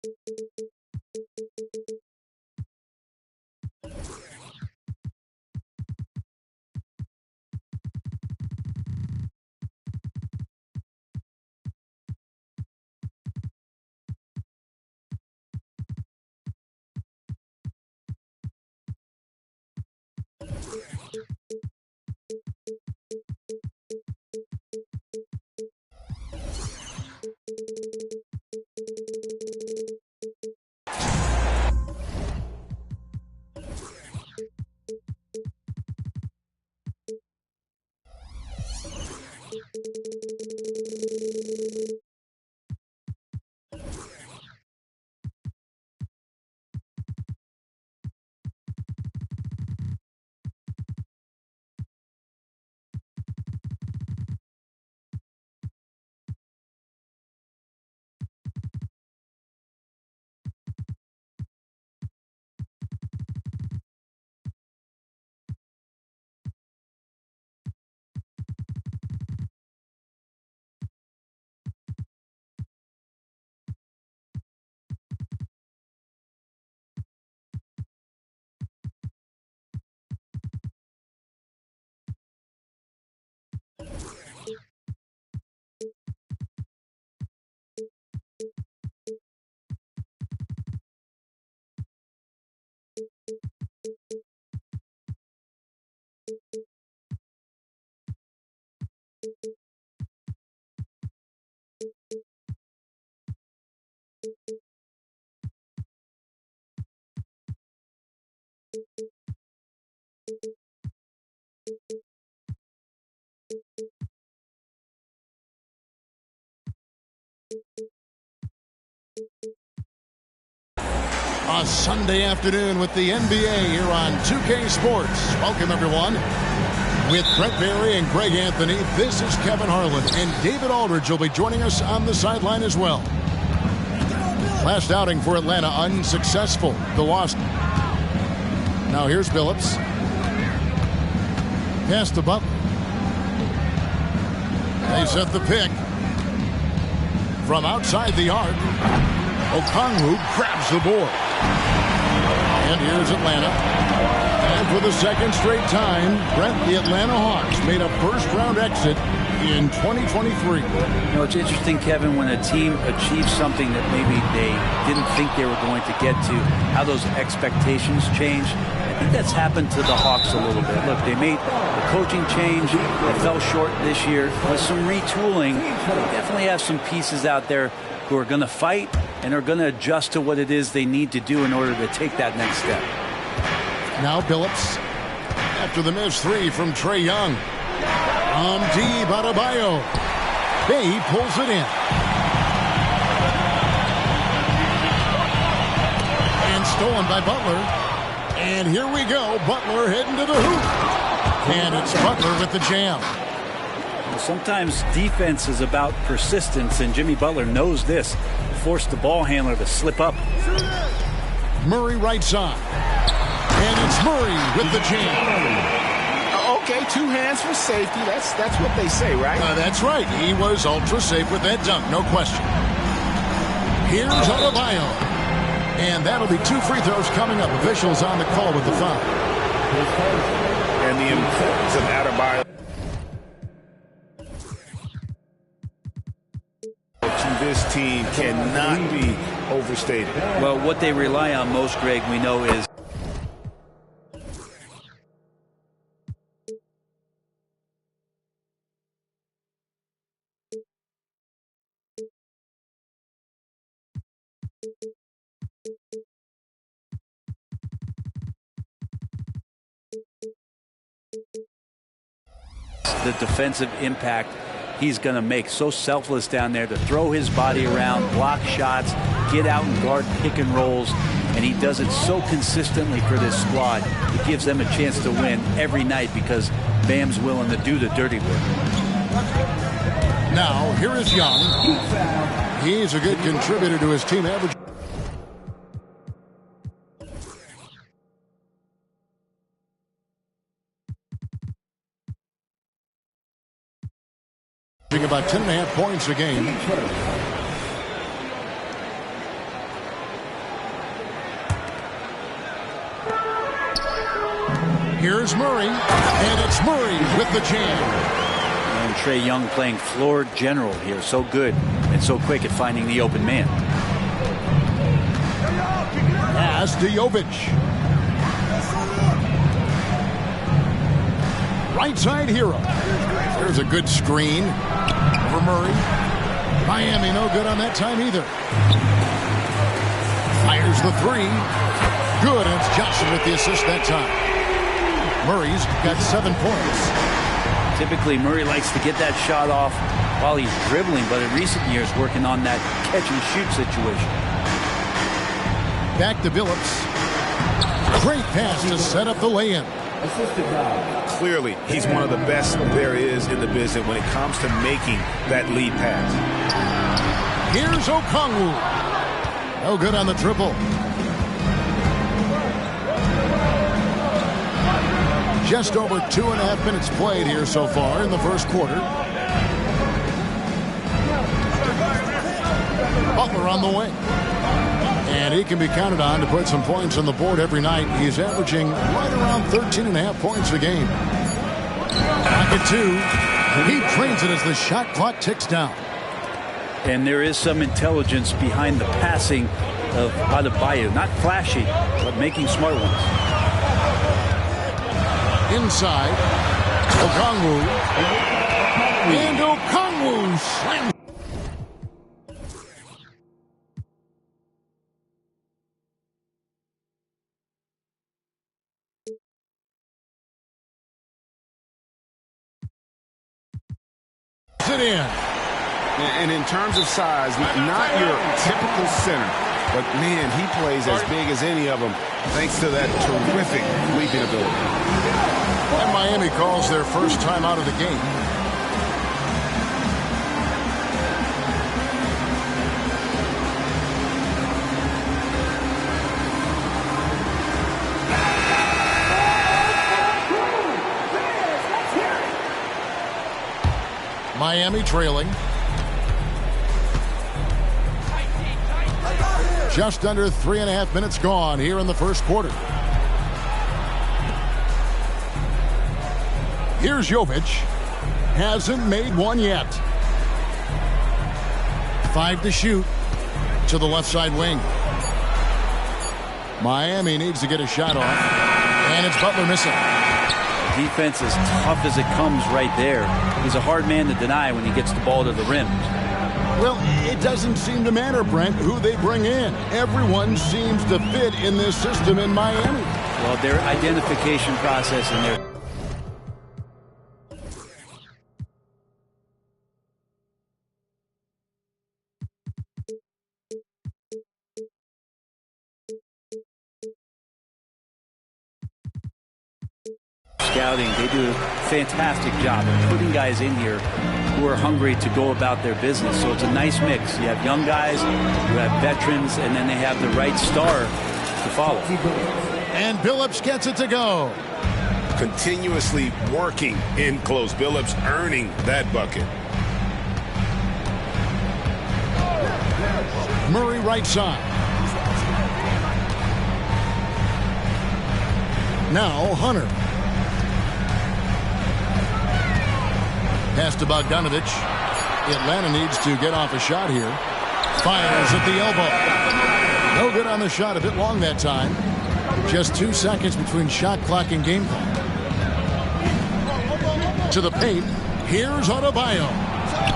A Sunday afternoon with the NBA here on 2K Sports. Welcome, everyone. With Brett Barry and Greg Anthony, this is Kevin Harlan, and David Aldridge will be joining us on the sideline as well. Last outing for Atlanta, unsuccessful. The loss. Now here's Billups. Pass to Butler. They set the pick. From outside the arc, Okongwu grabs the board. And here's Atlanta. And for the second straight time, Brent, the Atlanta Hawks made a first-round exit in 2023. You know, it's interesting, Kevin, when a team achieves something that maybe they didn't think they were going to get to, how those expectations change. I think that's happened to the Hawks a little bit. Look, they made a coaching change that fell short this year. With some retooling, they definitely have some pieces out there who are going to fight and are going to adjust to what it is they need to do in order to take that next step. Now Billups, after the missed three from Trae Young. Deep Adebayo. He pulls it in. And stolen by Butler. And here we go. Butler heading to the hoop. And it's Butler with the jam. Sometimes defense is about persistence, and Jimmy Butler knows this. Forced the ball handler to slip up. Murray right side. And it's Murray with the jam. Okay, two hands for safety. That's what they say, right? That's right. He was ultra safe with that dunk, no question. Here's Adebayo. And that'll be two free throws coming up. Officials on the call with the foul. And the importance of Adebayo to this team cannot be overstated. Well, what they rely on most, Greg, we know is the defensive impact he's going to make. So selfless down there to throw his body around, block shots, get out and guard pick and rolls, and he does it so consistently for this squad. It gives them a chance to win every night because Bam's willing to do the dirty work. Now, here is Young. He's a good contributor to his team average. About 10.5 points a game. Here's Murray, and it's Murray with the jam. And Trae Young playing floor general here. So good and so quick at finding the open man. Pass to Jovic. Right side hero. There's a good screen for Murray. Miami no good on that time either. Fires the three. Good, and it's Johnson with the assist that time. Murray's got 7 points. Typically, Murray likes to get that shot off while he's dribbling, but in recent years, working on that catch-and-shoot situation. Back to Billups. Great pass to set up the lay-in. Clearly, he's one of the best there is in the business when it comes to making that lead pass. Here's Okongwu. No good on the triple. Just over 2.5 minutes played here so far in the first quarter. Butler on the wing. And he can be counted on to put some points on the board every night. He's averaging right around 13.5 points a game. Pocket 2. He trains it as the shot clock ticks down. And there is some intelligence behind the passing of Adebayo. Not flashy, but making smart ones. Inside. Okongwu. And Okongwu slams. It in. And in terms of size, not your typical center, but man, he plays as big as any of them thanks to that terrific leaping ability. And Miami calls their first time out of the game. Miami trailing. Just under 3.5 minutes gone here in the first quarter. Here's Jovic. Hasn't made one yet. 5 to shoot to the left side wing. Miami needs to get a shot off. And it's Butler missing. Defense as tough as it comes right there. He's a hard man to deny when he gets the ball to the rim. Well, it doesn't seem to matter, Brent, who they bring in. Everyone seems to fit in this system in Miami. Well, their identification process and their scouting, they do a fantastic job of putting guys in here who are hungry to go about their business. So it's a nice mix. You have young guys, you have veterans, and then they have the right star to follow. And Billups gets it to go. Continuously working in close. Billups earning that bucket. Murray right side. Now Hunter. Pass to Bogdanovic. Atlanta needs to get off a shot here. Fires at the elbow. No good on the shot. A bit long that time. Just 2 seconds between shot clock and game clock. To the paint. Here's Adebayo.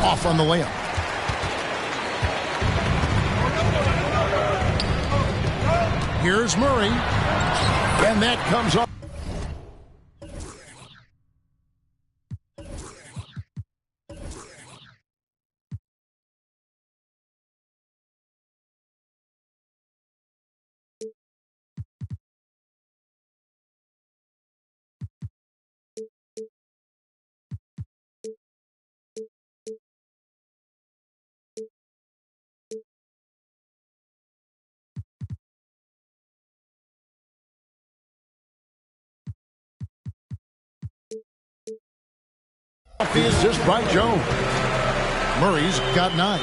Off on the layup. Here's Murray. And that comes off. The assist by Jones. Murray's got 9.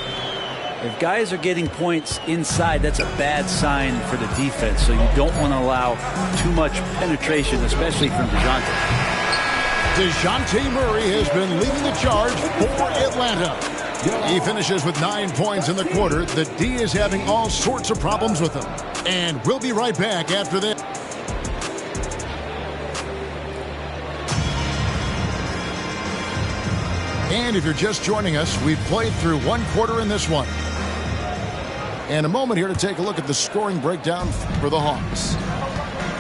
If guys are getting points inside, that's a bad sign for the defense. So you don't want to allow too much penetration, especially from DeJounte. DeJounte Murray has been leading the charge for Atlanta. He finishes with 9 points in the quarter. The D is having all sorts of problems with him. And we'll be right back after this. And if you're just joining us, we've played through 1 quarter in this one. And a moment here to take a look at the scoring breakdown for the Hawks.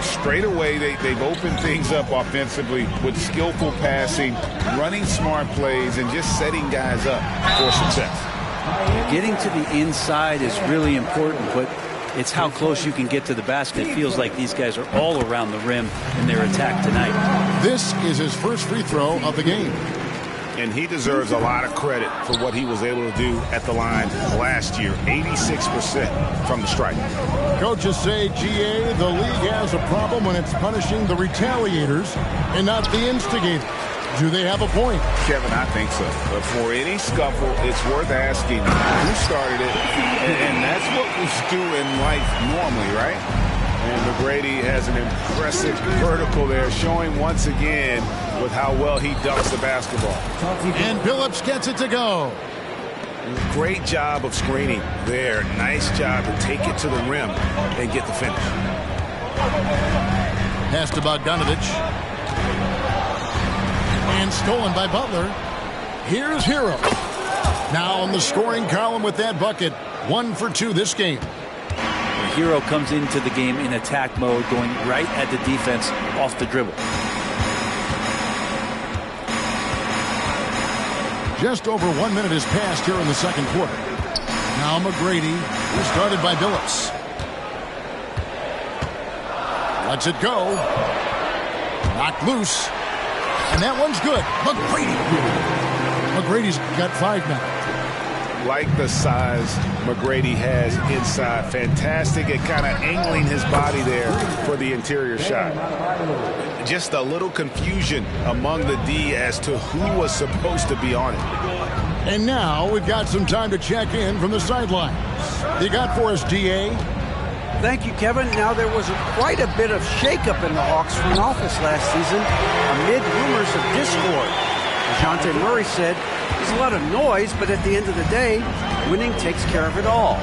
Straight away, they've opened things up offensively with skillful passing, running smart plays, and just setting guys up for success. Getting to the inside is really important, but it's how close you can get to the basket. It feels like these guys are all around the rim in their attack tonight. This is his first free throw of the game. And he deserves a lot of credit for what he was able to do at the line last year. 86% from the stripe. Coaches say, GA, the league has a problem when it's punishing the retaliators and not the instigators. Do they have a point? Kevin, I think so. But for any scuffle, it's worth asking who started it. And that's what we do in life normally, right? And McGrady has an impressive vertical there, showing once again with how well he dunks the basketball. And Billups gets it to go. Great job of screening there. Nice job to take it to the rim and get the finish. Pass to Bogdanovic. And stolen by Butler. Here's Hero. Now on the scoring column with that bucket. 1 for 2 this game. Hero comes into the game in attack mode, going right at the defense off the dribble. Just over 1 minute has passed here in the second quarter. Now McGrady, who's guarded by Billups. Lets it go. Knocked loose. And that one's good. McGrady. McGrady's got 5 now. Like the size McGrady has inside. Fantastic at kind of angling his body there for the interior shot. Just a little confusion among the D as to who was supposed to be on it. And now we've got some time to check in from the sidelines. You got for us, DA? Thank you, Kevin. Now, there was quite a bit of shakeup in the Hawks front office last season amid rumors of discord. DeJounte Murray said, there's a lot of noise, but at the end of the day, winning takes care of it all.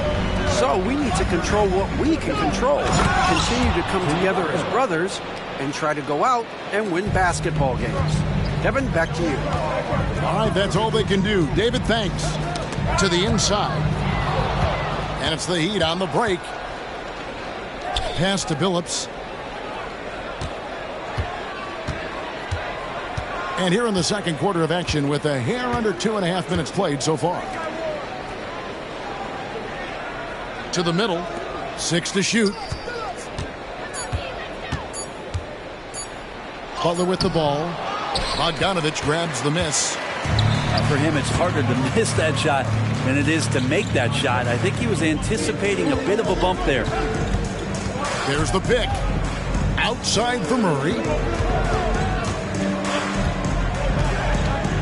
So we need to control what we can control, continue to come together as brothers, and try to go out and win basketball games. Kevin, back to you. All right, that's all they can do. David, thanks. To the inside. And it's the Heat on the break. Pass to Billups. And here in the second quarter of action with a hair under 2.5 minutes played so far. To the middle. 6 to shoot. Butler with the ball. Bogdanovic grabs the miss. For him, it's harder to miss that shot than it is to make that shot. I think he was anticipating a bit of a bump there. There's the pick. Outside for Murray.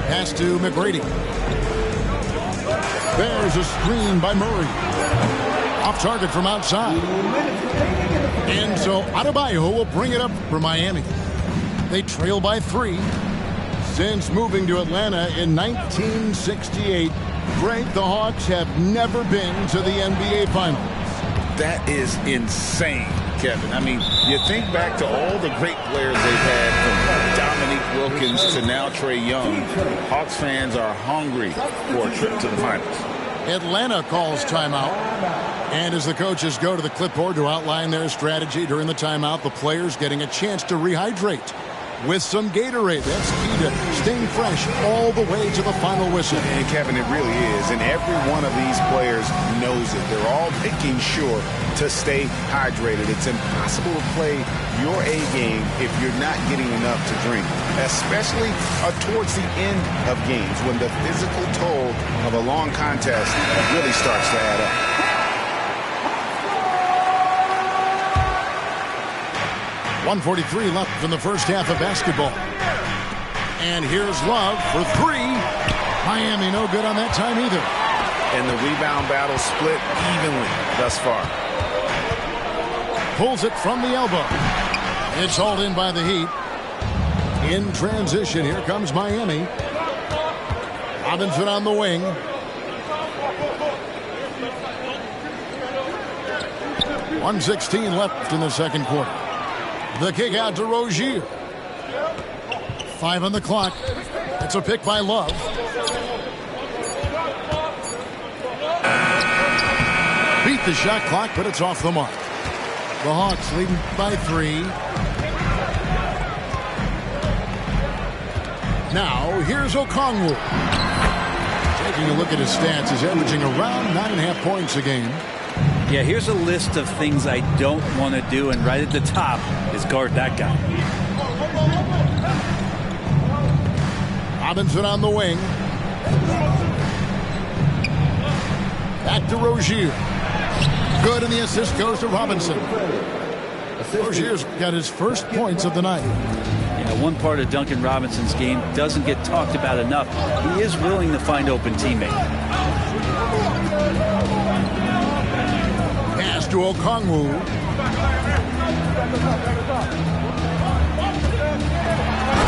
Pass to McGrady. There's a screen by Murray. Off target from outside. And so Adebayo will bring it up for Miami. They trail by 3. Since moving to Atlanta in 1968, Greg, the Hawks have never been to the NBA Finals. That is insane, Kevin. I mean, you think back to all the great players they've had, from Dominique Wilkins to now Trae Young. Hawks fans are hungry for a trip to the finals. Atlanta calls timeout. And as the coaches go to the clipboard to outline their strategy during the timeout, the players getting a chance to rehydrate with some Gatorade. That's key to staying fresh all the way to the final whistle. And Kevin, it really is. And every one of these players knows it. They're all making sure to stay hydrated. It's impossible to play your A game if you're not getting enough to drink, especially towards the end of games when the physical toll of a long contest really starts to add up. .143 left in the first half of basketball. And here's Love for 3. Miami no good on that time either. and the rebound battle split evenly thus far. Pulls it from the elbow. It's hauled in by the Heat. In transition, here comes Miami. Robinson on the wing. .116 left in the second quarter. The kick out to Rozier. 5 on the clock. It's a pick by Love. Beat the shot clock, but it's off the mark. The Hawks leading by 3. Now, here's Okongwu. Taking a look at his stats, he's averaging around 9.5 points a game. Yeah, here's a list of things I don't want to do, and right at the top is guard that guy. Robinson on the wing. Back to Rozier. Good, and the assist goes to Robinson. Rozier's got his first points of the night. Yeah, one part of Duncan Robinson's game doesn't get talked about enough. He is willing to find open teammates. Pass to Okongwu.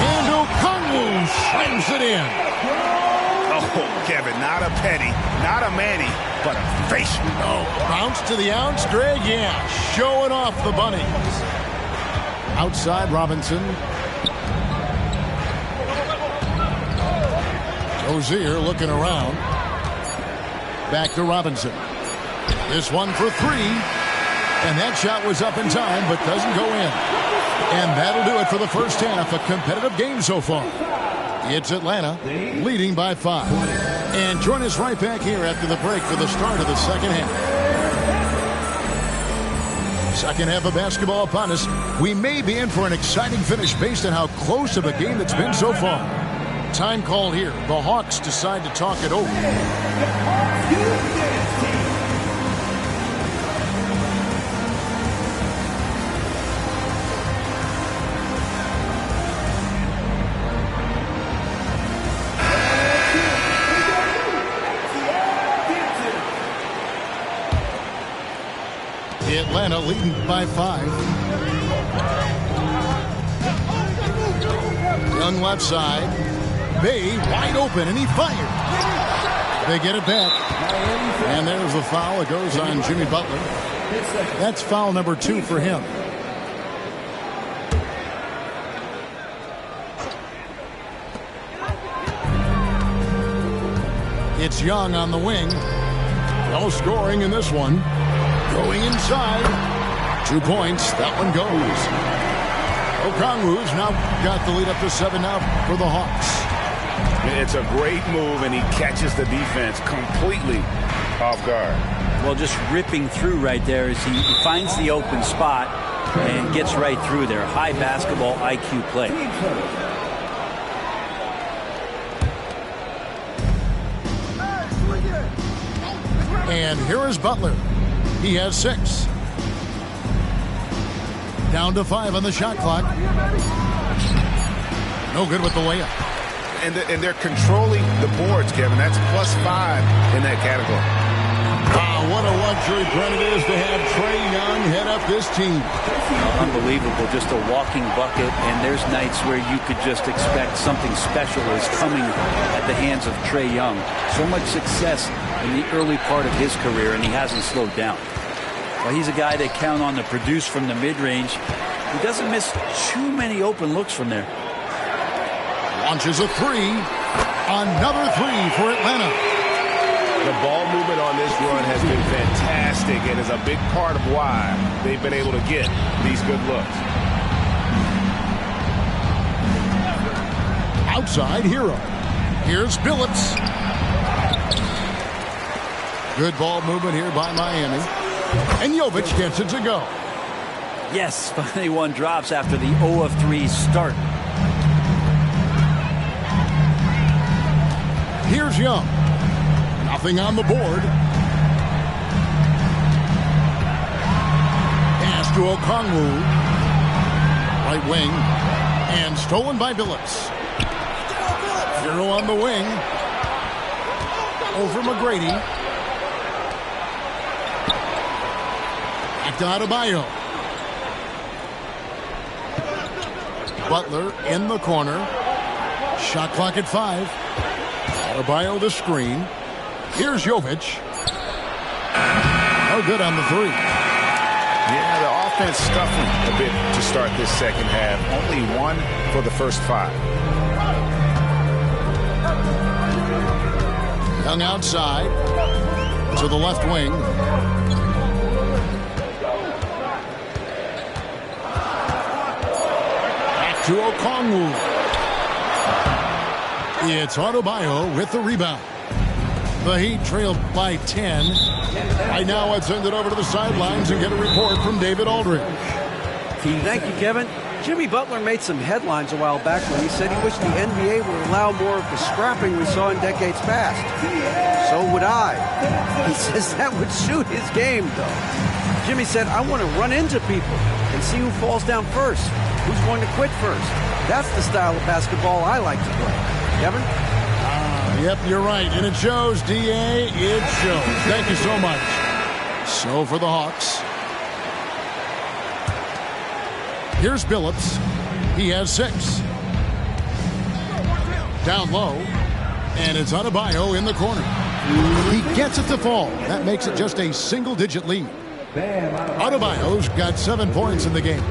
And Okongwu slams it in. Oh, Kevin, not a Petty, not a Manny, but a facial. Oh, bounce to the ounce, Greg. Yeah, showing off the bunnies. Outside Robinson. Rozier looking around. Back to Robinson. This one for 3. And that shot was up in time, but doesn't go in. And that'll do it for the first half. A competitive game so far. It's Atlanta leading by 5. And join us right back here after the break for the start of the second half. Second half of basketball upon us. We may be in for an exciting finish based on how close of a game it's been so far. Time call here. The Hawks decide to talk it over. Atlanta leading by 5. Young left side. Bay wide open, and he fired. They get it back. And there's the foul. It goes on Jimmy Butler. That's foul number 2 for him. It's Young on the wing. No scoring in this one. Going inside. 2 points. That one goes. Okongwu's now got the lead up to 7 now for the Hawks. It's a great move, and he catches the defense completely off guard. Well, just ripping through right there as he finds the open spot and gets right through there. High basketball IQ play. And here is Butler. He has 6. Down to 5 on the shot clock. No good with the layup. And they're controlling the boards, Kevin. That's +5 in that category. Wow, what a luxury, Brent, it is to have Trae Young head up this team. Unbelievable, just a walking bucket, and there's nights where you could just expect something special is coming at the hands of Trae Young. So much success in the early part of his career, and he hasn't slowed down. Well, he's a guy they count on to produce from the mid-range. He doesn't miss too many open looks from there. Launches a 3. Another 3 for Atlanta. The ball movement on this run has been fantastic and is a big part of why they've been able to get these good looks. Outside Hero. Here's Billups. Good ball movement here by Miami. And Jovic gets it to go. Yes, finally one drops after the 0 of 3 start. Here's Young. Nothing on the board. Pass to Okongwu. Right wing. And stolen by Billups. Hero on the wing. Over McGrady. to Adebayo. Butler in the corner. Shot clock at 5. Adebayo the screen. Here's Jovic. No good on the 3. Yeah, the offense stuffing a bit to start this second half. Only 1 for the first 5. Young outside to the left wing. Back to Okongwu. It's Adebayo with the rebound. The Heat trailed by 10. Right now, let's send it over to the sidelines and get a report from David Aldridge. Thank you, Kevin. Jimmy Butler made some headlines a while back when he said he wished the NBA would allow more of the scrapping we saw in decades past. So would I. He says that would suit his game, though. Jimmy said, I want to run into people and see who falls down first, who's going to quit first. That's the style of basketball I like to play. Kevin? Yep, you're right. And it shows, D.A. It shows. Thank you so much. So for the Hawks. Here's Billups. He has 6. Down low. And it's Adebayo in the corner. He gets it to fall. That makes it just a single-digit lead. Adebayo's got 7 points in the game.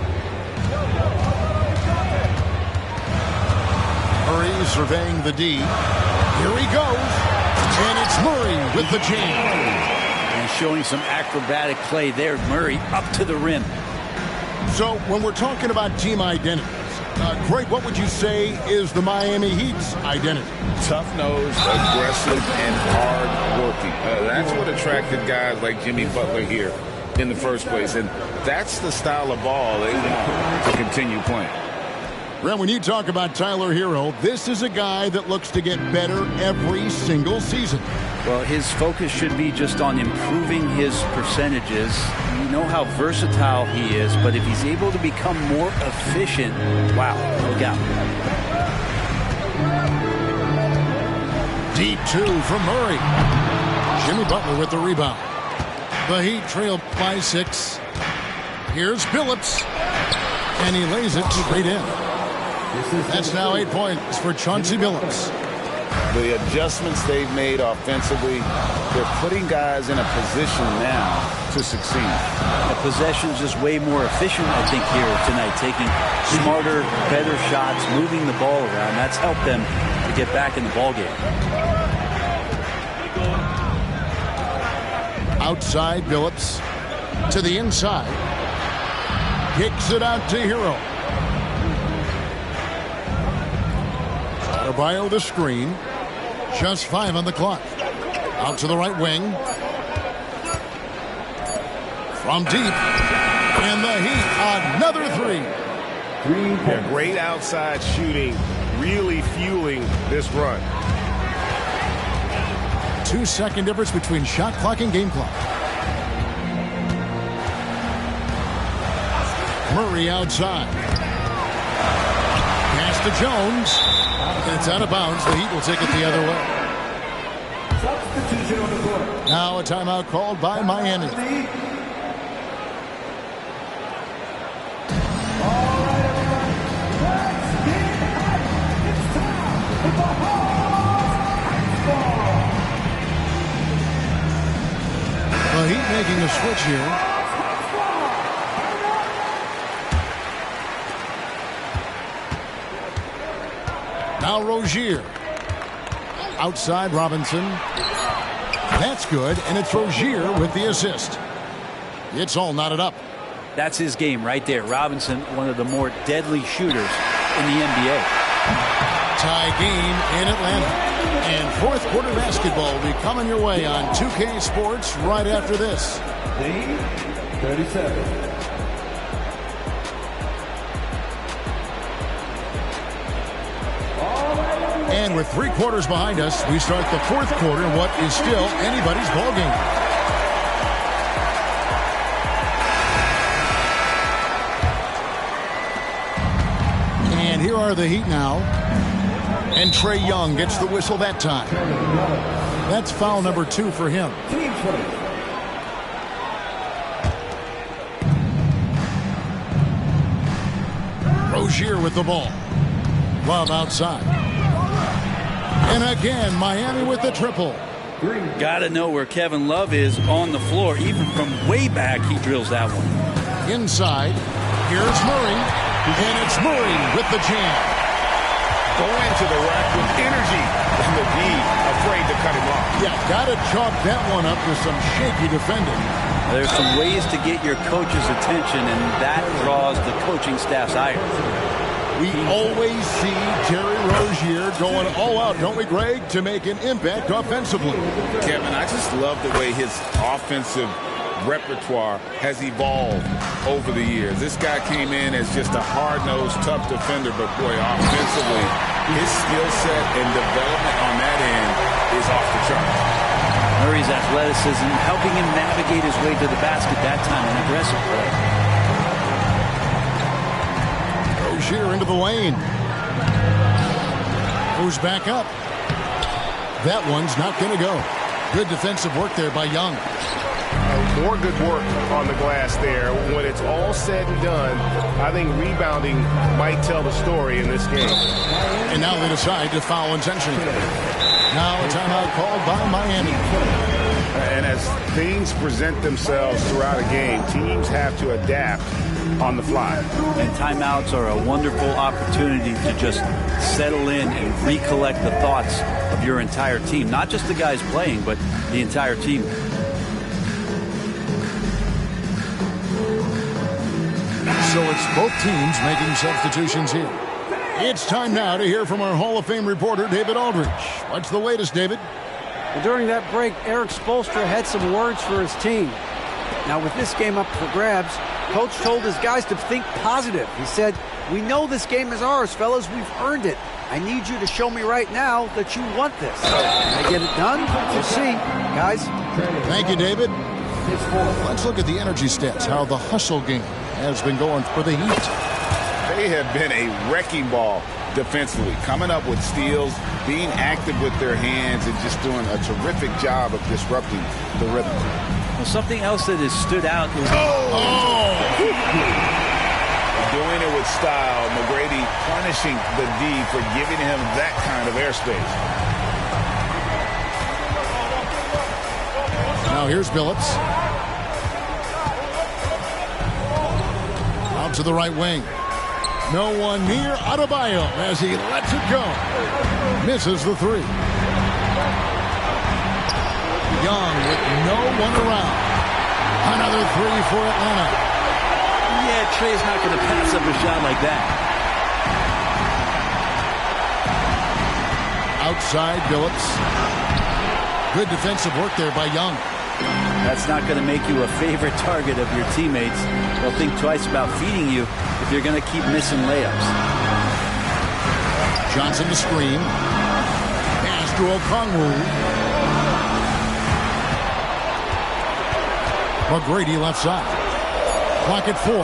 Murray surveying the D. Here he goes. And it's Murray with the jam. And showing some acrobatic play there. Murray up to the rim. So when we're talking about team identities, Greg, what would you say is the Miami Heat's identity? Tough-nosed, aggressive, and hard-working. That's what attracted guys like Jimmy Butler here in the first place. And that's the style of ball they want to continue playing. Ren, when you talk about Tyler Hero, this is a guy that looks to get better every single season. Well, his focus should be just on improving his percentages. You know how versatile he is, but if he's able to become more efficient, wow, look out. Deep 2 from Murray. Jimmy Butler with the rebound. The Heat trail by 6. Here's Billups. And he lays it straight in. That's now 8 points for Chauncey Billups. The adjustments they've made offensively, they're putting guys in a position now to succeed. The possession's just way more efficient, I think, here tonight. Taking smarter, better shots, moving the ball around. That's helped them to get back in the ballgame. Outside, Billups to the inside. Kicks it out to Hero. Adebayo the screen. Just 5 on the clock. Out to the right wing. From deep. And the Heat, another 3. Yeah, great outside shooting, really fueling this run. 2-second difference between shot clock and game clock. Murray outside. Pass to Jones. And it's out of bounds. The Heat will take it the other way. Now a timeout called by Miami. The Heat making a switch here. Now Rozier. Outside Robinson. That's good, and it's Rozier with the assist. It's all knotted up. That's his game right there. Robinson, one of the more deadly shooters in the NBA. Tie game in Atlanta. And fourth quarter basketball will be coming your way on 2K Sports right after this. 37. And with 3 quarters behind us, we start the fourth quarter in what is still anybody's ball game. And here are the Heat now. And Trae Young gets the whistle that time. That's foul number 2 for him. Rozier with the ball. Love outside. And again, Miami with the triple. Got to know where Kevin Love is on the floor. Even from way back, he drills that one. Inside. Here's Murray. And it's Murray with the jam. Going to the rack with energy. And the D afraid to cut him off. Yeah, got to chalk that one up to some shaky defending. There's some ways to get your coach's attention, and that draws the coaching staff's ire. We always see Terry Rozier going all out, don't we, Greg, to make an impact offensively. Kevin, I just love the way his offensive repertoire has evolved over the years. This guy came in as just a hard-nosed, tough defender, but boy, offensively, his skill set and development on that end is off the charts. Murray's athleticism helping him navigate his way to the basket that time, an aggressive play. Rozier into the lane. Goes back up. That one's not going to go. Good defensive work there by Young. More good work on the glass there. When it's all said and done, I think rebounding might tell the story in this game. And now they decide to foul intentionally. Now a timeout called by Miami. And as things present themselves throughout a game, teams have to adapt on the fly. And timeouts are a wonderful opportunity to just settle in and recollect the thoughts of your entire team. Not just the guys playing, but the entire team. So it's both teams making substitutions here. It's time now to hear from our Hall of Fame reporter, David Aldridge. What's the latest, David? Well, during that break, Eric Spoelstra had some words for his team. Now, with this game up for grabs, Coach told his guys to think positive. He said, "We know this game is ours, fellas. We've earned it. I need you to show me right now that you want this. Can I get it done? We'll see, guys." Thank you, David. Let's look at the energy stats, how the hustle game has been going for the Heat. They have been a wrecking ball defensively, coming up with steals, being active with their hands, and just doing a terrific job of disrupting the rhythm. Well, something else that has stood out is... Doing it with style. McGrady punishing the D for giving him that kind of airspace. Now here's Billups. Out to the right wing. No one near Adebayo as he lets it go. Misses the three. Young with no one around. Another three for Atlanta. Yeah, Trey's not going to pass up a shot like that. Outside Billups. Good defensive work there by Young. That's not going to make you a favorite target of your teammates. They'll think twice about feeding you if you're going to keep missing layups. Johnson to screen. Pass to Okongwu. McGrady left side. Clock at 4.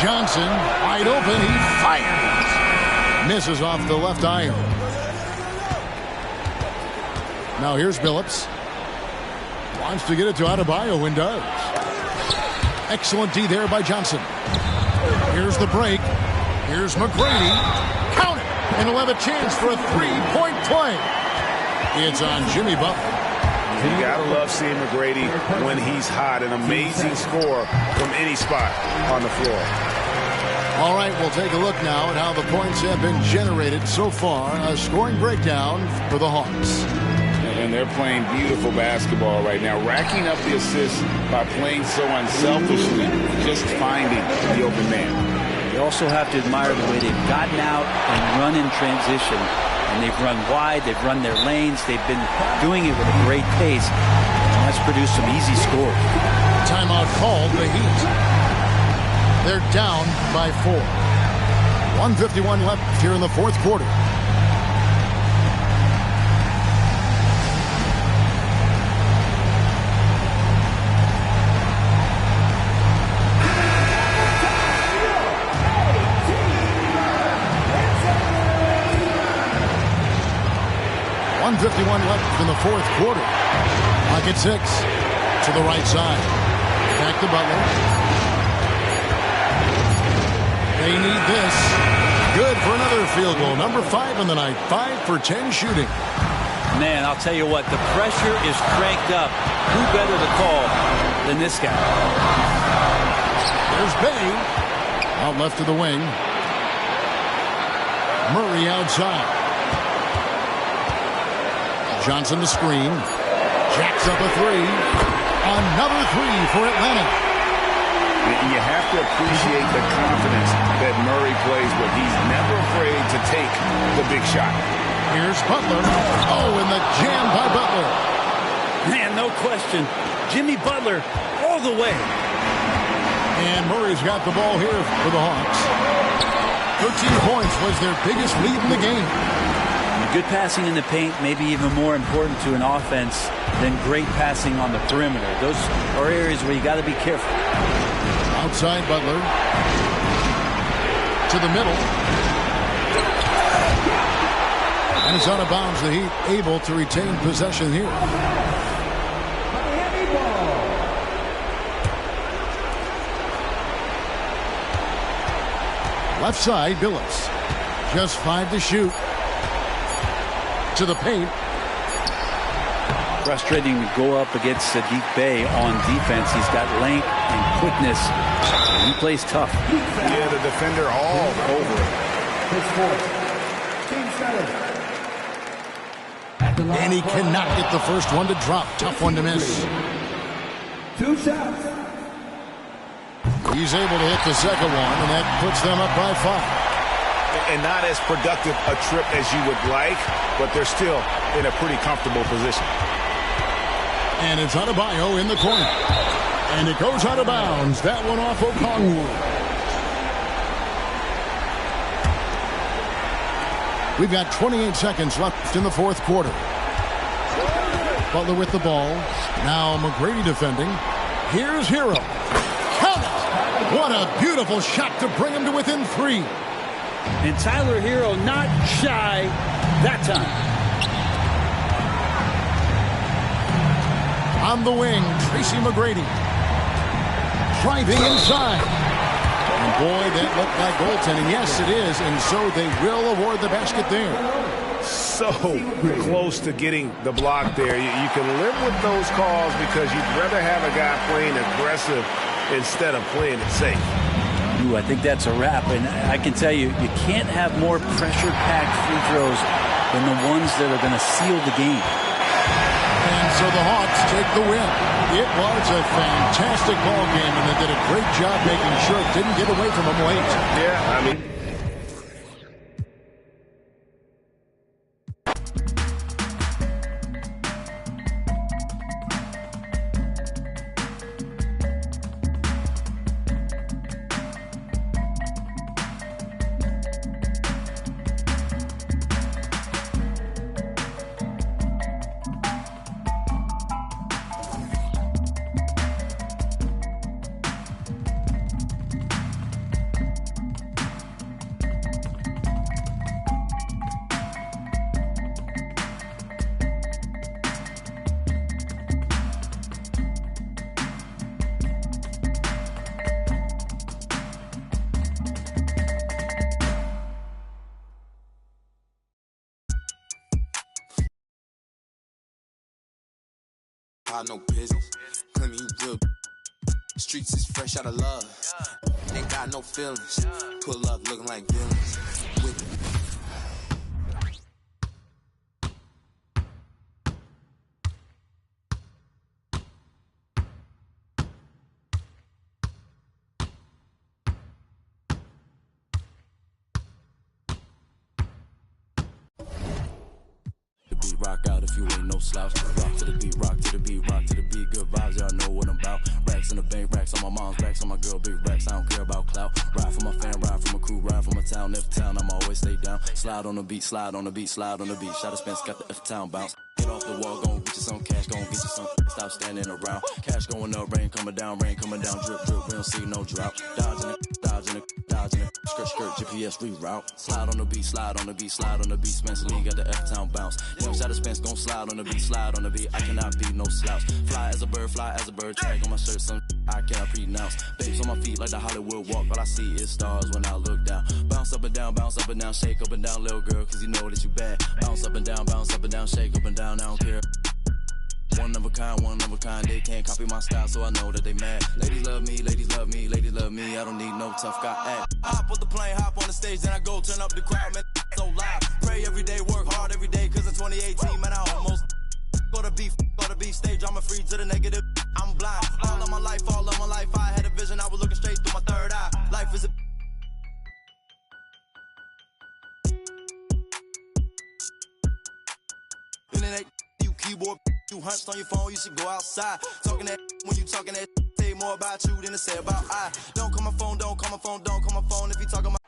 Johnson wide open. He fires. Misses off the left iron. Now here's Billups. Wants to get it to Adebayo and does. Excellent D there by Johnson. Here's the break. Here's McGrady. Count it. And he'll have a chance for a three-point play. It's on Jimmy Butler. You gotta love seeing McGrady when he's hot. An amazing score from any spot on the floor. All right, we'll take a look now at how the points have been generated so far. A scoring breakdown for the Hawks. And they're playing beautiful basketball right now, racking up the assists by playing so unselfishly, just finding the open man. You also have to admire the way they've gotten out and run in transition. And they've run wide, they've run their lanes, they've been doing it with a great pace. And that's produced some easy scores. Timeout called the Heat. They're down by 4. 1:51 left here in the fourth quarter. .51 left in the fourth quarter. Clock at 6. To the right side. Back to Butler. They need this. Good for another field goal. Number 5 in the night. 5 for 10 shooting. Man, I'll tell you what, the pressure is cranked up. Who better to call than this guy? There's Bay. Out left to the wing. Murray outside. Johnson to screen. Jacks up a 3. Another 3 for Atlanta. You have to appreciate the confidence that Murray plays with. He's never afraid to take the big shot. Here's Butler. Oh, and the jam by Butler. Man, no question. Jimmy Butler all the way. And Murray's got the ball here for the Hawks. 13 points was their biggest lead in the game. Good passing in the paint may be even more important to an offense than great passing on the perimeter. Those are areas where you got to be careful. Outside Butler. To the middle. And it's out of bounds. The Heat able to retain possession here. Left side, Billups. Just 5 to shoot. To the paint. Frustrating to go up against Saddiq Bey on defense. He's got length and quickness. He plays tough. Yeah, the defender all over it. And he cannot get the first one to drop. Tough one to miss. 2 shots. He's able to hit the second one, and that puts them up by 5. And not as productive a trip as you would like, but they're still in a pretty comfortable position. And it's Adebayo in the corner. And it goes out of bounds. That one off Okongwu. We've got 28 seconds left in the fourth quarter. Butler with the ball. Now McGrady defending. Here's Hero. Count it! What a beautiful shot to bring him to within 3. And Tyler Hero not shy that time. On the wing, Tracy McGrady. Driving inside. And boy, that looked like goaltending. Yes, it is. And so they will award the basket there. So close to getting the block there. You can live with those calls because you'd rather have a guy playing aggressive instead of playing it safe. Ooh, I think that's a wrap. And I can tell you, you can't have more pressure-packed free throws than the ones that are going to seal the game. And so the Hawks take the win. It was a fantastic ball game, and they did a great job making sure it didn't get away from them late. Yeah, I mean... No business. Claim you real. Streets is fresh out of love. Ain't got no feelings. Pull up looking like villains. Rock out if you ain't no slouch. Rock to the beat, rock to the beat, rock to the beat. Good vibes, y'all know what I'm about. Racks in the bank, racks on my mom's racks on my girl, big racks. I don't care about clout. Ride for my fan, ride for my crew, ride for my town. F town, I'm always stay down. Slide on the beat, slide on the beat, slide on the beat. Shot of Spence got the F town bounce. Get off the wall, gon' get you some cash, gon' get you some. Stop standing around. Cash going up, rain coming down, drip, drip. We don't see no drought. Dodging it, dodging it, dodging it. Skirt, skirt, GPS reroute. Slide on the beat, slide on the beat, slide on the beat. Spencer Lee got the F town bounce. Young shot of Spence gon' slide on the beat, slide on the beat. I cannot be no slouch. Fly as a bird, track on my shirt, some I cannot pronounce. Babes on my feet like the Hollywood walk. All I see is stars when I look down. Bounce up and down, shake up and down, little girl, cause you know that you bad. Bounce up and down, shake up and down, I don't care. One of a kind, they can't copy my style, so I know that they mad. Ladies love me, I don't need no tough guy act. Hop on the plane, hop on the stage, then I go turn up the crowd, man, so loud. Pray every day, work hard every day, cause in 2018, man, I almost go to beef stage, I'm a free to the negative, I'm blind. All of my life, I had a vision, I was looking straight through my third eye. Life is a internet, you keyboard, you hunched on your phone, you should go outside. Talking that when you talking that, say more about you than to say about I. Don't call my phone, if you talking about.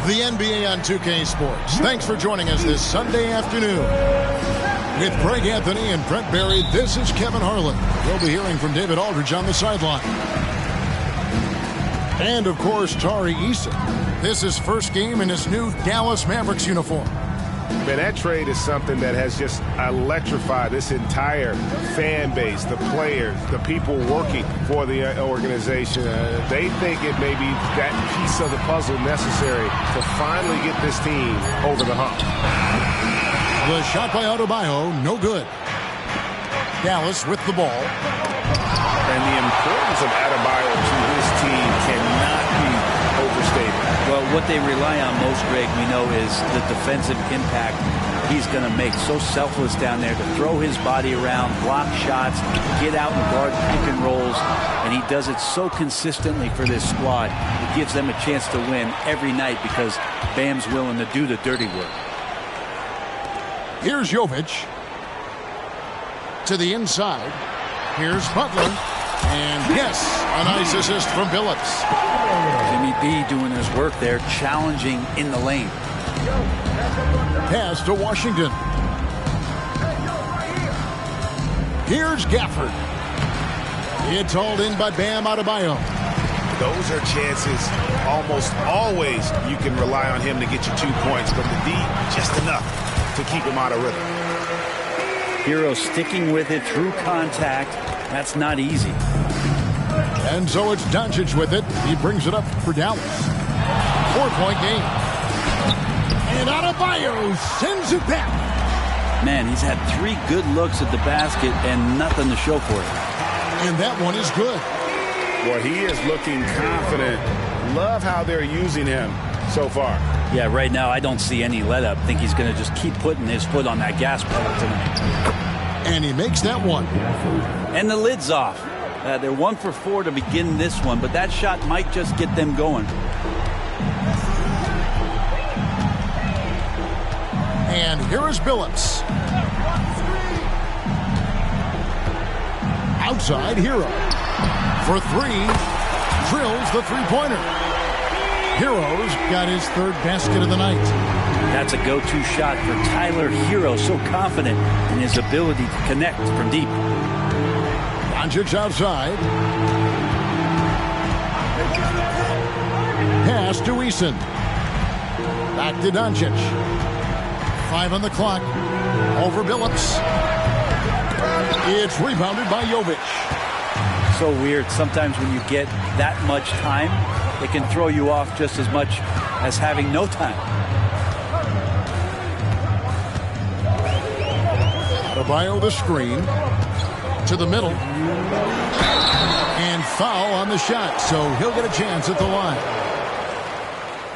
The NBA on 2K Sports. Thanks for joining us this Sunday afternoon. With Greg Anthony and Brent Barry, this is Kevin Harlan. We'll be hearing from David Aldridge on the sideline. And, of course, Tari Eason. This is first game in his new Dallas Mavericks uniform. Man, that trade is something that has just electrified this entire fan base, the players, the people working for the organization. They think it may be that piece of the puzzle necessary to finally get this team over the hump. The shot by Adebayo, no good. Dallas with the ball. And the importance of Adebayo to this team cannot be overstated. Well, what they rely on most, Greg, we know, is the defensive impact he's going to make. So selfless down there to throw his body around, block shots, get out and guard pick and rolls. And he does it so consistently for this squad. It gives them a chance to win every night because Bam's willing to do the dirty work. Here's Jovic. To the inside. Here's Butler. And yes, a nice assist from Billups. Jimmy B doing his work there, challenging in the lane. Pass to Washington. Here's Gafford. It's hauled in by Bam Adebayo. Those are chances almost always you can rely on him to get you 2 points, but the D, just enough to keep him out of rhythm. Hero sticking with it through contact. That's not easy. And so it's Doncic with it. He brings it up for Dallas. 4-point game. And Adebayo sends it back. Man, he's had 3 good looks at the basket and nothing to show for it. And that one is good. Well, he is looking confident. Love how they're using him so far. Yeah, right now I don't see any let up. I think he's going to just keep putting his foot on that gas pedal tonight. And he makes that one. And the lid's off. They're 1 for 4 to begin this one, but that shot might just get them going. And here is Billups. Outside Hero. For 3. drills the three-pointer. Hero's got his third basket of the night. That's a go-to shot for Tyler Hero, so confident in his ability to connect from deep. Doncic outside. Pass to Eason. Back to Doncic. 5 on the clock. Over Billups. It's rebounded by Jovic. So weird. Sometimes when you get that much time, it can throw you off just as much as having no time. Adebayo the screen. To the middle. And foul on the shot, so he'll get a chance at the line.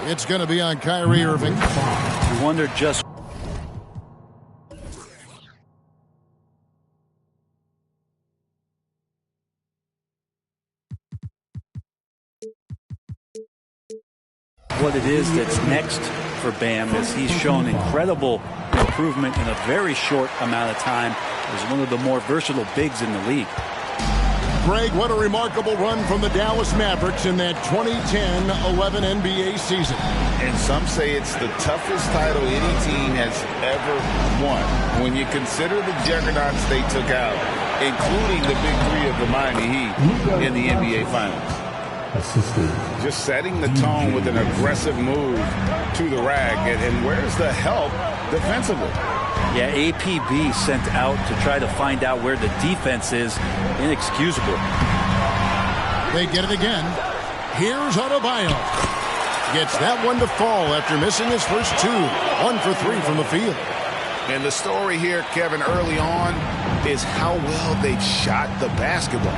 It's going to be on Kyrie Irving. You wonder just what it is that's next for Bam, as he's shown incredible improvement in a very short amount of time as one of the more versatile bigs in the league. Greg, what a remarkable run from the Dallas Mavericks in that 2010-11 NBA season. And some say it's the toughest title any team has ever won. When you consider the juggernauts they took out, including the big three of the Miami Heat in the NBA Finals. Just setting the tone with an aggressive move to the rack. And where's the help defensively? Yeah, APB sent out to try to find out where the defense is. Inexcusable. They get it again. Here's Adebayo. Gets that one to fall after missing his first two. 1 for 3 from the field. And the story here, Kevin, early on is how well they shot the basketball.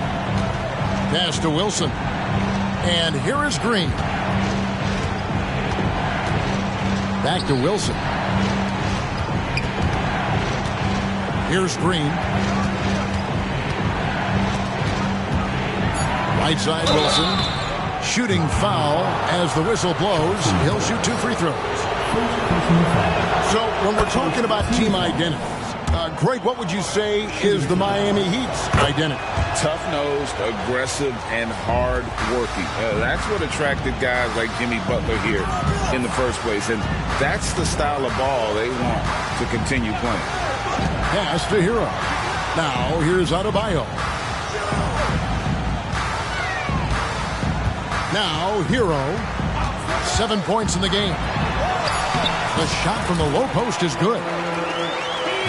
Pass to Wilson. And here is Green. Back to Wilson. Here's Green. Right side Wilson. Shooting foul as the whistle blows. He'll shoot 2 free throws. So when we're talking about team identities, Greg, what would you say is the Miami Heat's identity? Tough-nosed, aggressive, and hard-working. That's what attracted guys like Jimmy Butler here in the first place. And that's the style of ball they want to continue playing. Pass to Hero. Now here's Adebayo. Now Hero. 7 points in the game. The shot from the low post is good.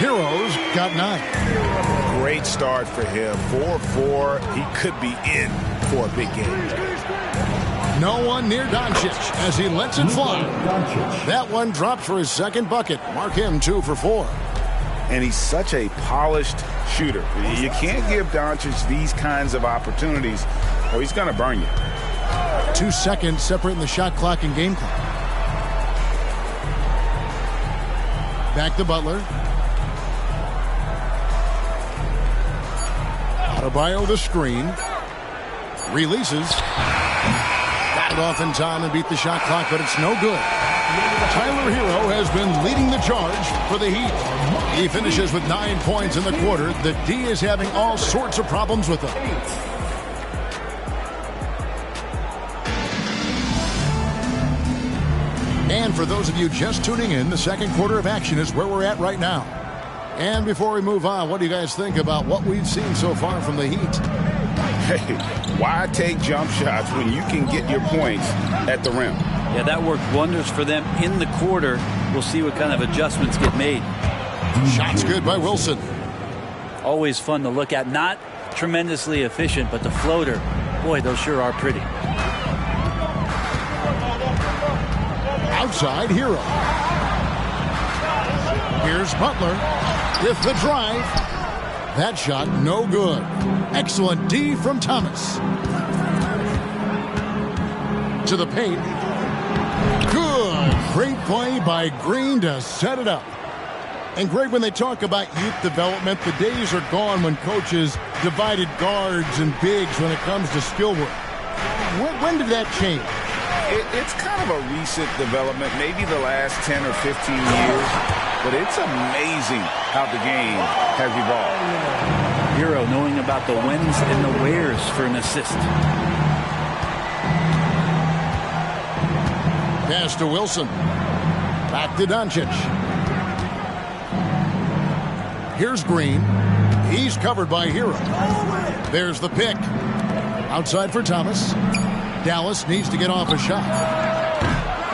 Hero's got 9. Great start for him. 4-4. He could be in for a big game. No one near Doncic as he lets it fly. That one dropped for his second bucket. Mark him 2 for 4. And he's such a polished shooter. You can't give Doncic these kinds of opportunities or he's going to burn you. 2 seconds separating the shot clock and game clock. Back to Butler. Adebayo the screen. Releases. Got it off in time and beat the shot clock, but it's no good. Tyler Hero has been leading the charge for the Heat. He finishes with 9 points in the quarter. The D is having all sorts of problems with him. And for those of you just tuning in, the second quarter of action is where we're at right now. And before we move on, what do you guys think about what we've seen so far from the Heat? Hey, why take jump shots when you can get your points at the rim? Yeah, that worked wonders for them in the quarter. We'll see what kind of adjustments get made. Shots good by Wilson. Always fun to look at. Not tremendously efficient, but the floater, boy, those sure are pretty. Outside Hero. Here's Butler with the drive. That shot no good. Excellent D from Thomas. To the paint. Good. Great play by Green to set it up. And Greg, when they talk about youth development, the days are gone when coaches divided guards and bigs when it comes to skill work. When did that change? It's kind of a recent development, maybe the last 10 or 15 years, but it's amazing how the game has evolved. Hero knowing about the whens and the wheres for an assist. Pass to Wilson. Back to Doncic. Here's Green. He's covered by Hero. There's the pick. Outside for Thomas. Dallas needs to get off a shot.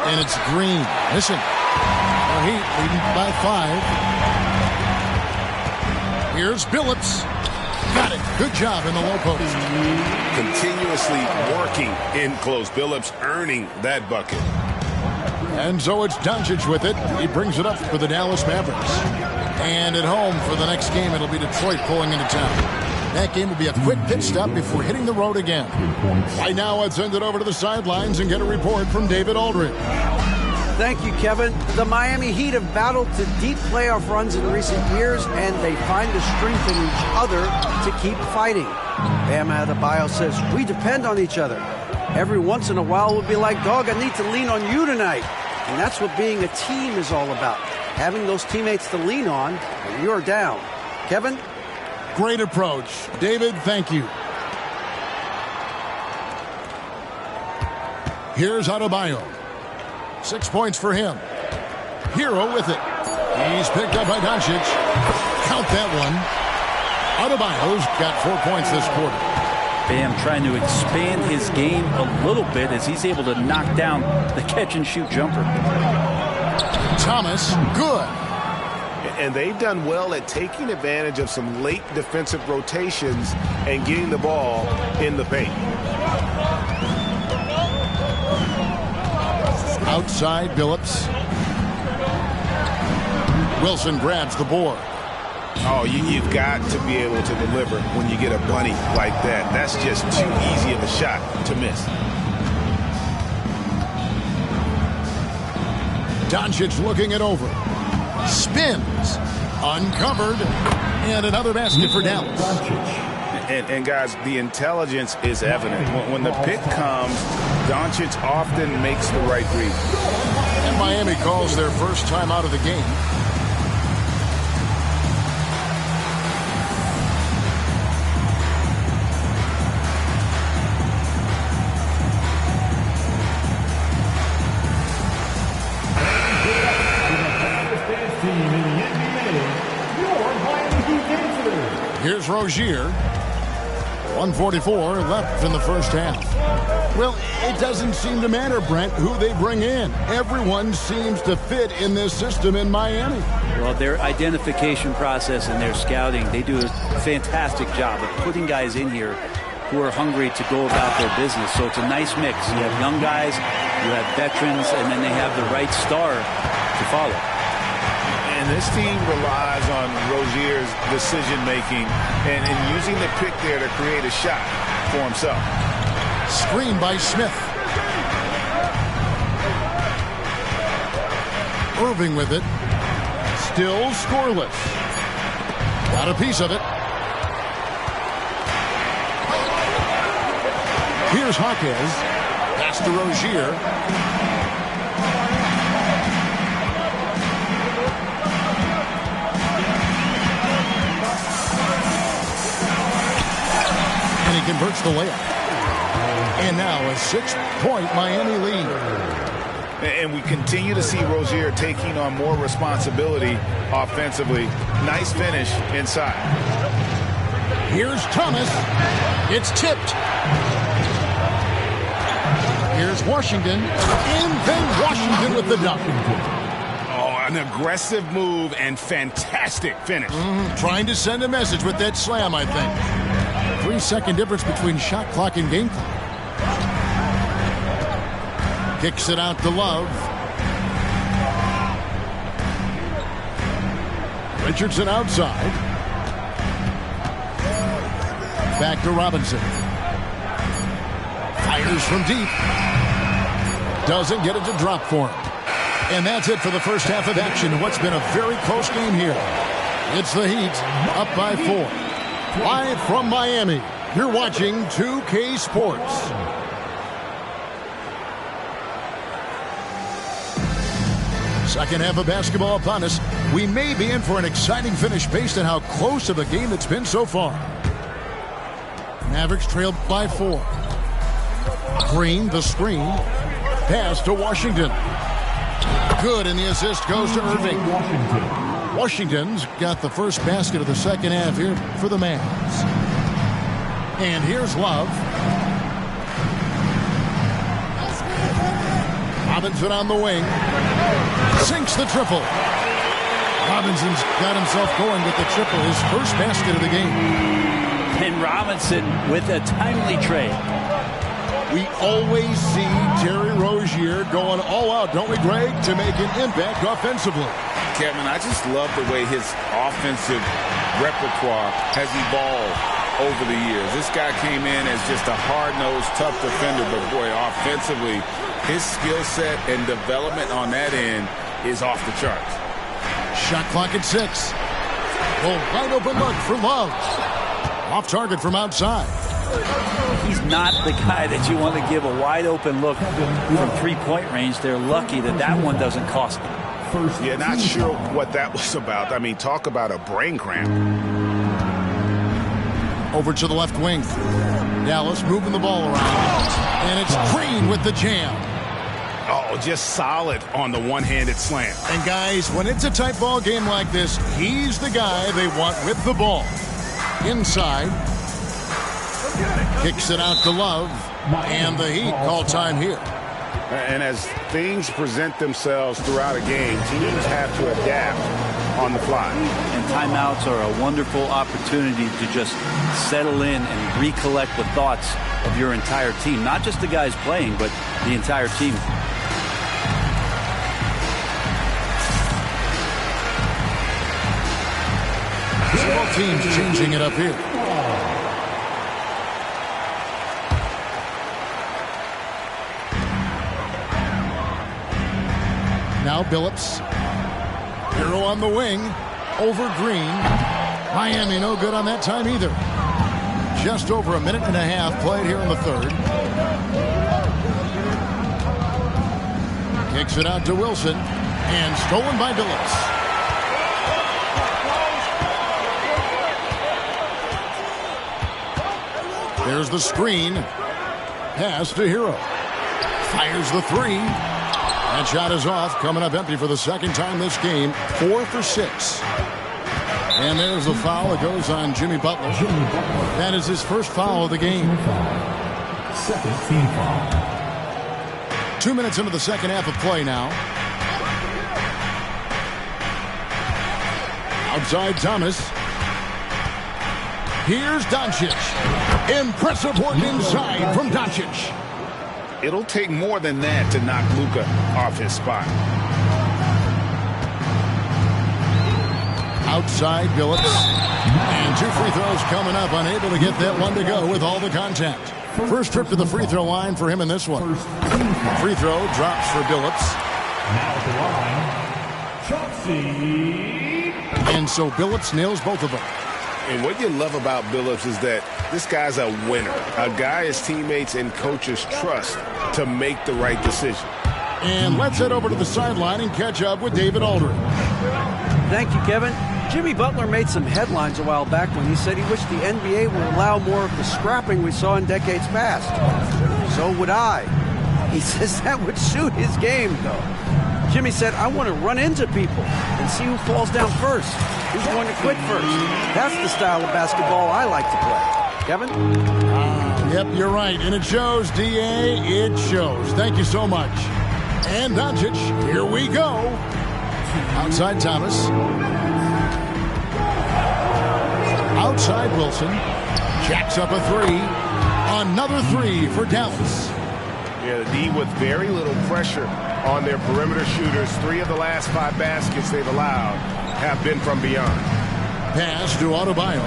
And it's Green. Missing. The Heat leading by 5. Here's Billups. Got it. Good job in the low post. Continuously working in close. Billups earning that bucket. And so it's Doncic with it. He brings it up for the Dallas Mavericks. And at home for the next game, it'll be Detroit pulling into town. That game will be a quick pit stop before hitting the road again. Right now, let's send it over to the sidelines and get a report from David Aldridge. Thank you, Kevin. The Miami Heat have battled to deep playoff runs in recent years, and they find the strength in each other to keep fighting. Bam Adebayo says, we depend on each other. Every once in a while, we'll be like, dog, I need to lean on you tonight. And that's what being a team is all about. Having those teammates to lean on when you're down. Kevin? Great approach. David, thank you. Here's Adebayo. 6 points for him. Hero with it. He's picked up by Doncic. Count that one. Adebayo's got 4 points this quarter. Bam trying to expand his game a little bit as he's able to knock down the catch-and-shoot jumper. Thomas, good. And they've done well at taking advantage of some late defensive rotations and getting the ball in the paint. Outside, Billups. Wilson grabs the board. Oh, you've got to be able to deliver when you get a bunny like that. That's just too easy of a shot to miss. Doncic looking it over. Spins. Uncovered. And another basket for Dallas. And guys, the intelligence is evident. When the pick comes, Doncic often makes the right read. And Miami calls their first time out of the game. Here's Rozier. 1:44 left in the first half. Well, it doesn't seem to matter, Brent, who they bring in. Everyone seems to fit in this system in Miami. Well, their identification process and their scouting, they do a fantastic job of putting guys in here who are hungry to go about their business. So it's a nice mix. You have young guys, you have veterans, and then they have the right star to follow. And this team relies on Rozier's decision-making and using the pick there to create a shot for himself. Screen by Smith. Irving with it. Still scoreless. Got a piece of it. Here's Hawkins. Pass to Rozier. And he converts the layup. And now a 6-point Miami lead. And we continue to see Rozier taking on more responsibility offensively. Nice finish inside. Here's Thomas. It's tipped. Here's Washington. And then Washington with the dunk. Oh, an aggressive move and fantastic finish. Trying to send a message with that slam, I think. 3-second difference between shot clock and game clock. Kicks it out to Love. Richardson outside. Back to Robinson. Fires from deep. Doesn't get it to drop for him. And that's it for the first half of action. What's been a very close game here. It's the Heat up by 4. Live from Miami, you're watching 2K Sports. Second half of basketball upon us. We may be in for an exciting finish based on how close of a game it's been so far. Mavericks trailed by 4. Green, the screen. Pass to Washington. Good, and the assist goes to Irving. Washington's got the first basket of the second half here for the Mavs. And here's Love. Robinson on the wing. Sinks the triple. Robinson's got himself going with the triple, his first basket of the game. And Robinson with a timely trade. We always see Terry Rozier going all out, don't we, Greg, to make an impact offensively. Kevin, I just love the way his offensive repertoire has evolved over the years. This guy came in as just a hard-nosed, tough defender, but boy, offensively, his skill set and development on that end is off the charts. Shot clock at 6. Oh, wide open look for Love. Off target from outside. He's not the guy that you want to give a wide open look from three-point range. They're lucky that that one doesn't cost them. Yeah, not sure what that was about. I mean, talk about a brain cramp. Over to the left wing. Dallas moving the ball around. And it's Green with the jam. Oh, just solid on the one-handed slam. And guys, when it's a tight ball game like this, he's the guy they want with the ball. Inside. Kicks it out to Love. And the Heat call time here. And as things present themselves throughout a game, teams have to adapt on the fly. And timeouts are a wonderful opportunity to just settle in and recollect the thoughts of your entire team. Not just the guys playing, but the entire team. Both teams changing it up here. Now Billups. Hero on the wing. Over Green. Miami no good on that time either. Just over a minute and a half played here in the third. Kicks it out to Wilson. And stolen by Billups. There's the screen. Pass to Hero. Fires the three. That shot is off. Coming up empty for the second time this game. 4 for 6. And there's the foul. It goes on Jimmy Butler. That is his first foul of the game. Second team foul. 2 minutes into the second half of play now. Outside Thomas. Here's Doncic. Impressive work inside from Doncic. It'll take more than that to knock Luka off his spot. Outside Billups. And 2 free throws coming up. Unable to get that one to go with all the contact. First trip to the free throw line for him in this one. Free throw drops for Billups. Now at the line, Chauncey. And so Billups nails both of them. And what you love about Billups is that this guy's a winner. A guy his teammates and coaches trust to make the right decision. And let's head over to the sideline and catch up with David Aldridge. Thank you, Kevin. Jimmy Butler made some headlines a while back when he said he wished the NBA would allow more of the scrapping we saw in decades past. So would I. He says that would suit his game, though. Jimmy said, I want to run into people and see who falls down first, who's going to quit first. That's the style of basketball I like to play. Kevin? Yep, you're right. And it shows, D.A. It shows. Thank you so much. And Doncic, here we go. Outside Thomas. Outside Wilson. Jacks up a three. Another three for Dallas. Yeah, the D with very little pressure on their perimeter shooters. 3 of the last 5 baskets they've allowed have been from beyond. Pass to Adebayo.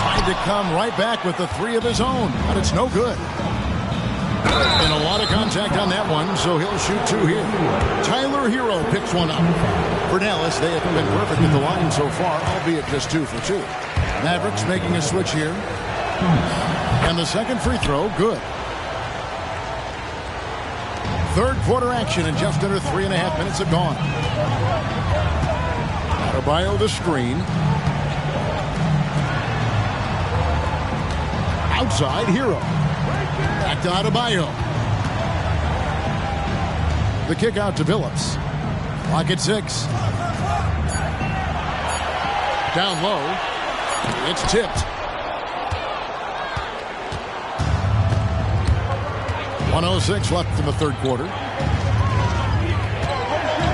Tried to come right back with the 3 of his own, but it's no good. And a lot of contact on that one, so he'll shoot 2 here. Tyler Hero picks one up. For Dallas, they haven't been perfect at the line so far, albeit just 2 for 2. Mavericks making a switch here. And the second free throw, good. Third quarter action, and just under 3.5 minutes have gone. Adebayo the screen. Outside Hero. Back to Adebayo. The kick out to Billups. Clock at 6. Down low. It's tipped. 1:06 left in the third quarter.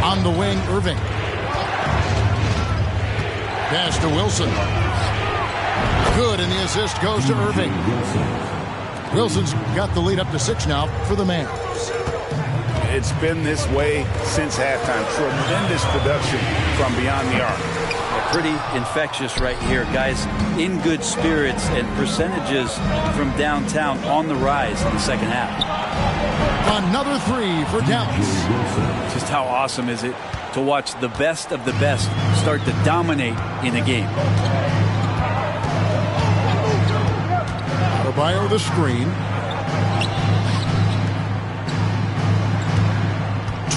On the wing, Irving. Pass to Wilson. Good, and the assist goes to Irving. Wilson's got the lead up to 6 now for the Mavs. It's been this way since halftime. Tremendous production from beyond the arc. Pretty infectious right here. Guys in good spirits and percentages from downtown on the rise in the second half. Another 3 for Dallas. Just how awesome is it to watch the best of the best start to dominate in a game. Adebayo the screen.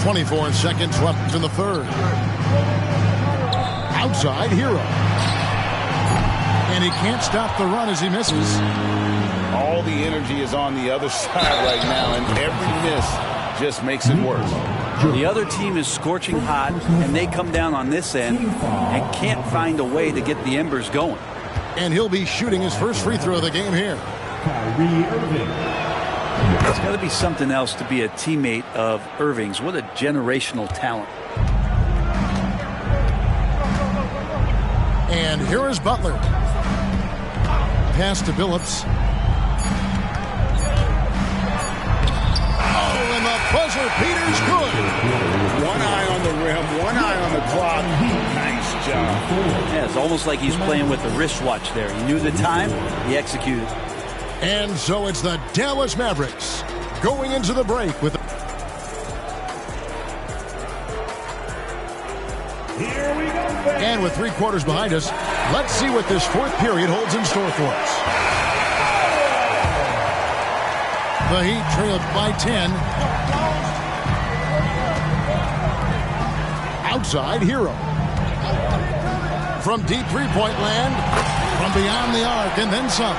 24 seconds left in the third. Outside, Hero. And he can't stop the run as he misses. All the energy is on the other side right now, and every miss just makes it worse. The other team is scorching hot, and they come down on this end and can't find a way to get the embers going. And he'll be shooting his first free throw of the game here. Kyrie Irving. It's got to be something else to be a teammate of Irving's. What a generational talent. And here is Butler. Pass to Billups. Oh, and the buzzer beater's good. One eye on the rim, one eye on the clock. Nice job. Yeah, it's almost like he's playing with a wristwatch there. He knew the time, he executed. And so it's the Dallas Mavericks going into the break with... Here we go, fans. And with 3 quarters behind us, let's see what this fourth period holds in store for us. The Heat trailed by 10. Outside, Hero. From deep three-point land, from beyond the arc, and then some.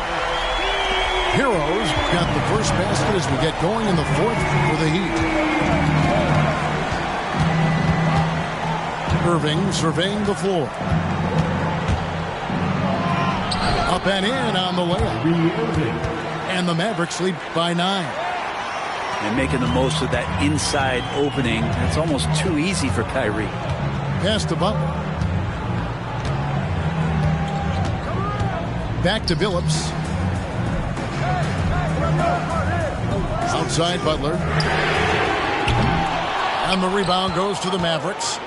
Heroes got the first basket as we get going in the fourth for the Heat. Irving surveying the floor. Up and in on the layup. And the Mavericks lead by 9. And making the most of that inside opening. It's almost too easy for Kyrie. Pass to Butler. Back to Billups. Outside Butler. And the rebound goes to the Mavericks.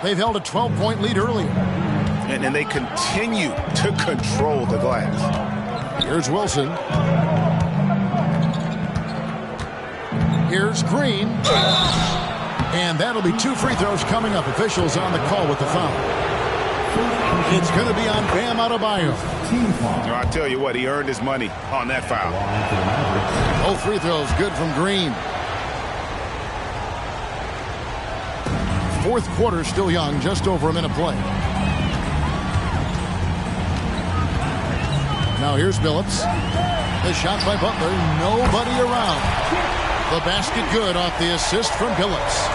They've held a 12-point lead earlier. And they continue to control the glass. Here's Wilson. Here's Green. And that'll be 2 free throws coming up. Officials on the call with the foul. It's going to be on Bam Adebayo. I tell you what, he earned his money on that foul. Both free throws good from Green. Fourth quarter still young, just over a minute play. Now here's Billups. The shot by Butler, nobody around. The basket good off the assist from Billups.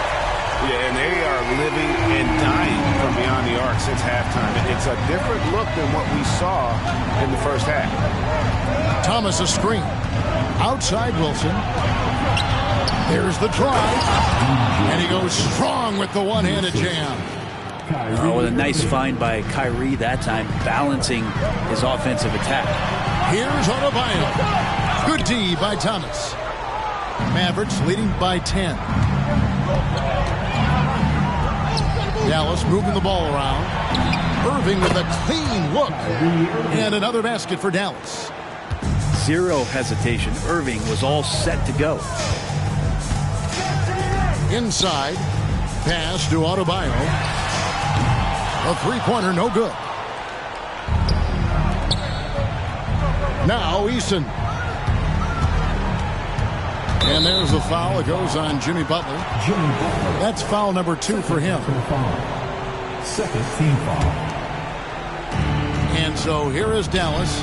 Yeah, and they are living and dying from beyond the arc since halftime. It's a different look than what we saw in the first half. Thomas a screen. Outside Wilson. There's the drive. And he goes strong with the one-handed jam. Oh, what a nice find by Kyrie that time, balancing his offensive attack. Here's Adebayo. Good D by Thomas. Mavericks leading by 10. Dallas moving the ball around. Irving with a clean look. And another basket for Dallas. Zero hesitation. Irving was all set to go. Inside. Pass to Adebayo. A three-pointer, no good. Now Eason. And there's a foul. It goes on Jimmy Butler. That's foul number 2 for him. Second team foul. And so here is Dallas.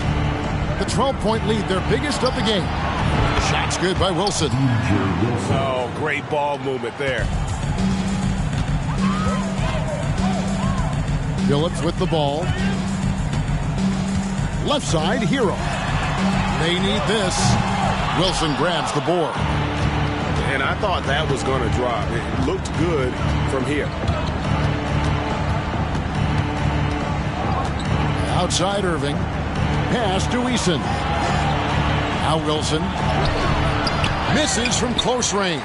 The 12-point lead, their biggest of the game. Shot's good by Wilson. Oh, great ball movement there. Phillips with the ball. Left side, Hero. They need this. Wilson grabs the board. And I thought that was going to drop. It looked good from here. Outside Irving. Pass to Eason. Now Wilson. Misses from close range.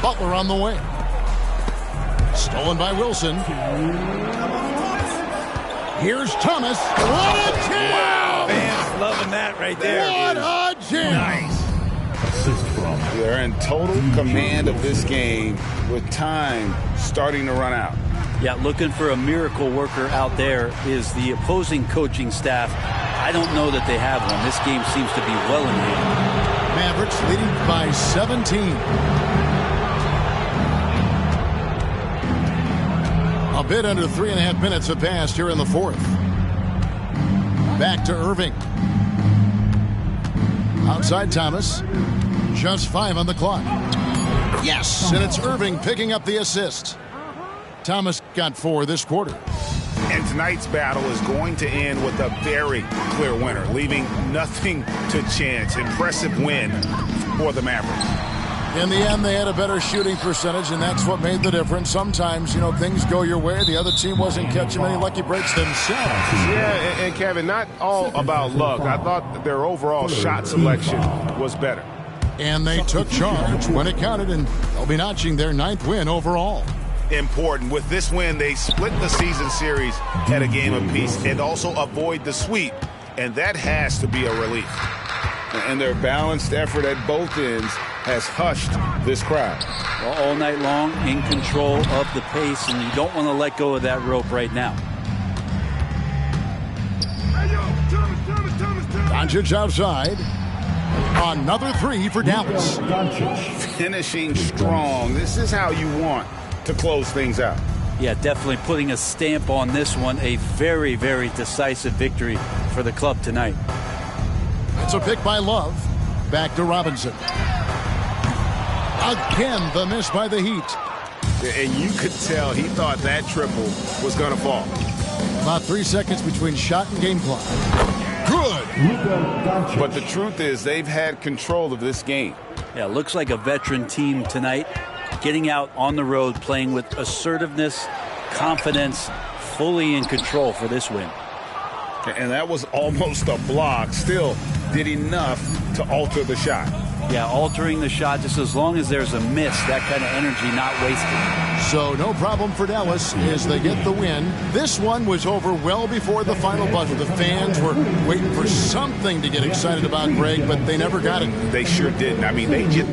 Butler on the wing. Stolen by Wilson. Here's Thomas. What a jam! Wow, fans loving that right there. What a jam! Nice. They're in total command of this game with time starting to run out. Yeah, looking for a miracle worker out there is the opposing coaching staff. I don't know that they have one. This game seems to be well in hand. Mavericks leading by 17. A bit under 3.5 minutes have passed here in the fourth. Back to Irving. Outside Thomas. Just 5 on the clock. Yes, and it's Irving picking up the assist. Thomas got 4 this quarter. And tonight's battle is going to end with a very clear winner, leaving nothing to chance. Impressive win for the Mavericks. In the end, they had a better shooting percentage, and that's what made the difference. Sometimes, you know, things go your way. The other team wasn't catching many lucky breaks themselves. Yeah, and Kevin, not all about luck. I thought their overall shot selection was better. And they took charge when it counted, and they'll be notching their 9th win overall. Important. With this win, they split the season series at a game apiece and also avoid the sweep, and that has to be a relief. And their balanced effort at both ends has hushed this crowd. Well, all night long, in control of the pace, and you don't want to let go of that rope right now. Doncic outside. Another 3 for Dallas. Finishing strong. This is how you want to close things out. Yeah, definitely putting a stamp on this one. A very, very decisive victory for the club tonight. It's a pick by Love. Back to Robinson. Again, the miss by the Heat. And you could tell he thought that triple was going to fall. About 3 seconds between shot and game clock. Good. But the truth is they've had control of this game. Yeah, looks like a veteran team tonight. Getting out on the road, playing with assertiveness, confidence, fully in control for this win. And that was almost a block. Still did enough to alter the shot. Yeah, altering the shot just as long as there's a miss, that kind of energy not wasted. So no problem for Dallas as they get the win. This one was over well before the final buzzer. The fans were waiting for something to get excited about, Greg, but they never got it. They sure didn't. I mean, they just